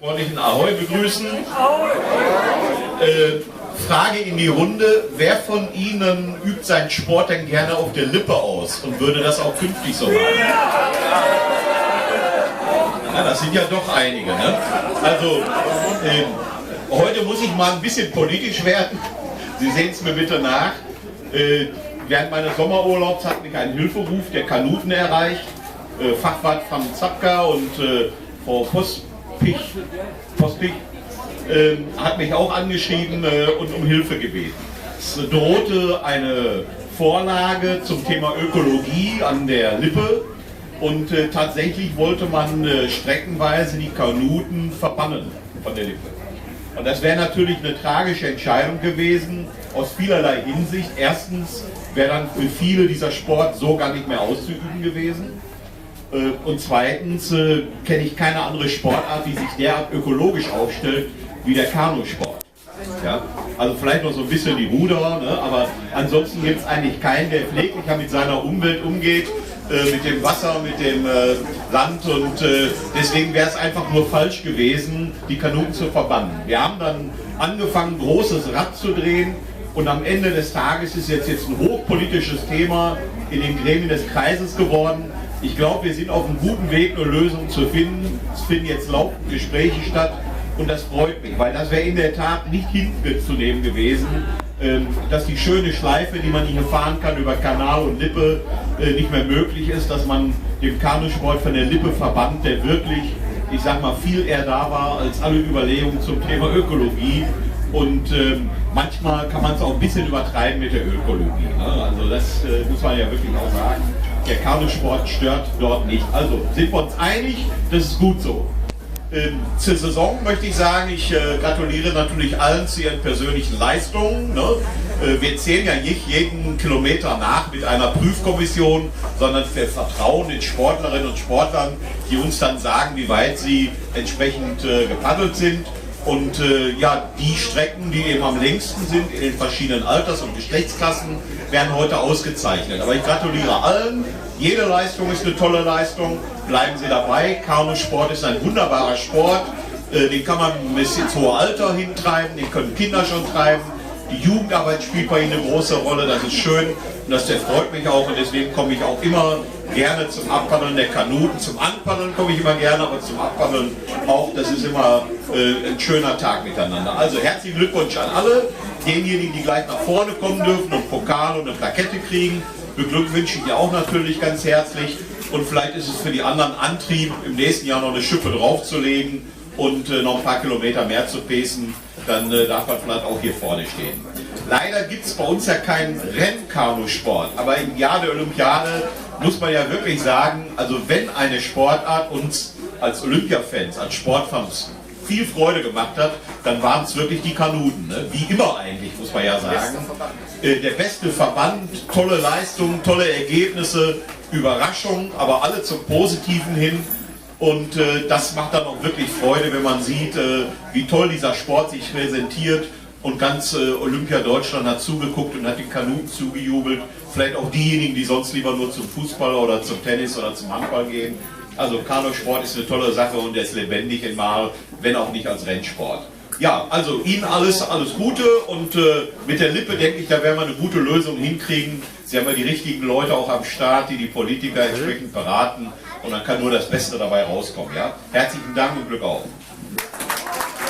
Freundlichen Ahoi begrüßen. Frage in die Runde: Wer von Ihnen übt seinen Sport denn gerne auf der Lippe aus und würde das auch künftig so machen? Ja, das sind ja doch einige, ne? Also, heute muss ich mal ein bisschen politisch werden. Sie sehen es mir bitte nach. Während meines Sommerurlaubs hat mich ein Hilferuf der Kanuten erreicht. Fachwart von Zapka und Frau Pospich hat mich auch angeschrieben und um Hilfe gebeten. Es drohte eine Vorlage zum Thema Ökologie an der Lippe und tatsächlich wollte man streckenweise die Kanuten verbannen von der Lippe. Und das wäre natürlich eine tragische Entscheidung gewesen, aus vielerlei Hinsicht. Erstens wäre dann für viele dieser Sport so gar nicht mehr auszuüben gewesen. Und zweitens kenne ich keine andere Sportart, die sich derart ökologisch aufstellt wie der Kanusport. Ja? Also vielleicht noch so ein bisschen die Ruderer, ne? Aber ansonsten gibt es eigentlich keinen, der pfleglicher mit seiner Umwelt umgeht, mit dem Wasser, mit dem Land, und deswegen wäre es einfach nur falsch gewesen, die Kanuten zu verbannen. Wir haben dann angefangen, ein großes Rad zu drehen, und am Ende des Tages ist jetzt ein hochpolitisches Thema in den Gremien des Kreises geworden. Ich glaube, wir sind auf einem guten Weg, eine Lösung zu finden. Es finden jetzt laufend Gespräche statt und das freut mich, weil das wäre in der Tat nicht hinzunehmen gewesen, dass die schöne Schleife, die man hier fahren kann über Kanal und Lippe, nicht mehr möglich ist, dass man den Kanusport von der Lippe verbannt, der wirklich, ich sag mal, viel eher da war als alle Überlegungen zum Thema Ökologie. Und manchmal kann man es auch ein bisschen übertreiben mit der Ökologie, ne? Also das muss man ja wirklich auch sagen. Der Kanusport stört dort nicht. Also sind wir uns einig, das ist gut so. Zur Saison möchte ich sagen, ich gratuliere natürlich allen zu ihren persönlichen Leistungen. Ne? Wir zählen ja nicht jeden Kilometer nach mit einer Prüfkommission, sondern wir vertrauen den Sportlerinnen und Sportlern, die uns dann sagen, wie weit sie entsprechend gepaddelt sind. Und ja, die Strecken, die eben am längsten sind in den verschiedenen Alters- und Geschlechtsklassen, werden heute ausgezeichnet. Aber ich gratuliere allen. Jede Leistung ist eine tolle Leistung. Bleiben Sie dabei. Kanusport ist ein wunderbarer Sport. Den kann man bis ins hohe Alter hintreiben. Den können Kinder schon treiben. Die Jugendarbeit spielt bei Ihnen eine große Rolle. Das ist schön und das freut mich auch. Und deswegen komme ich auch immer gerne zum Abpaddeln der Kanuten. Zum Anpaddeln komme ich immer gerne, aber zum Abpaddeln auch. Das ist immer ein schöner Tag miteinander. Also herzlichen Glückwunsch an alle. Denjenigen, die gleich nach vorne kommen dürfen und Pokal und eine Plakette kriegen, beglückwünsche ich auch natürlich ganz herzlich. Und vielleicht ist es für die anderen Antrieb, im nächsten Jahr noch eine Schippe draufzulegen und noch ein paar Kilometer mehr zu pacen. Dann darf man vielleicht auch hier vorne stehen. Leider gibt es bei uns ja keinen Rennkanusport, aber im Jahr der Olympiade muss man ja wirklich sagen, also wenn eine Sportart uns als Olympiafans, als Sportfans viel Freude gemacht hat, dann waren es wirklich die Kanuten, ne? Wie immer eigentlich, muss man ja sagen. Der beste Verband, tolle Leistungen, tolle Ergebnisse, Überraschungen, aber alle zum Positiven hin. Und das macht dann auch wirklich Freude, wenn man sieht, wie toll dieser Sport sich präsentiert. Und ganz Olympia Deutschland hat zugeguckt und hat den Kanuten zugejubelt. Vielleicht auch diejenigen, die sonst lieber nur zum Fußball oder zum Tennis oder zum Handball gehen. Also Kanusport ist eine tolle Sache und der ist lebendig in Marl, wenn auch nicht als Rennsport. Ja, also Ihnen alles Gute, und mit der Lippe denke ich, da werden wir eine gute Lösung hinkriegen. Sie haben ja die richtigen Leute auch am Start, die die Politiker entsprechend beraten, und dann kann nur das Beste dabei rauskommen. Ja? Herzlichen Dank und Glück auf.